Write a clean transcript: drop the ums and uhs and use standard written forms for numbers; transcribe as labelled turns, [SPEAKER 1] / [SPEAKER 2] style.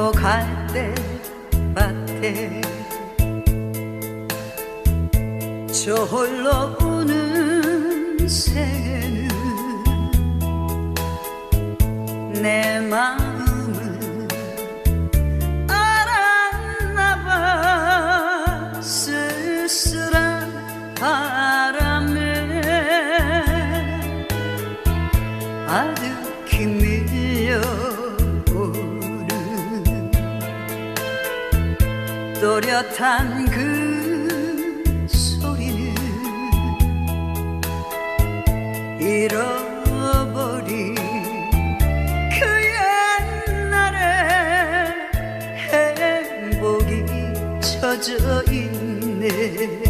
[SPEAKER 1] 또 갈대밭에 저 홀로 우는 새는 내 마음을 알았나봐. 쓸쓸한 바람에 아득히 밀려오는 또렷한 그 소리는 잃어버린 그 옛날의 행복이 젖어 있네.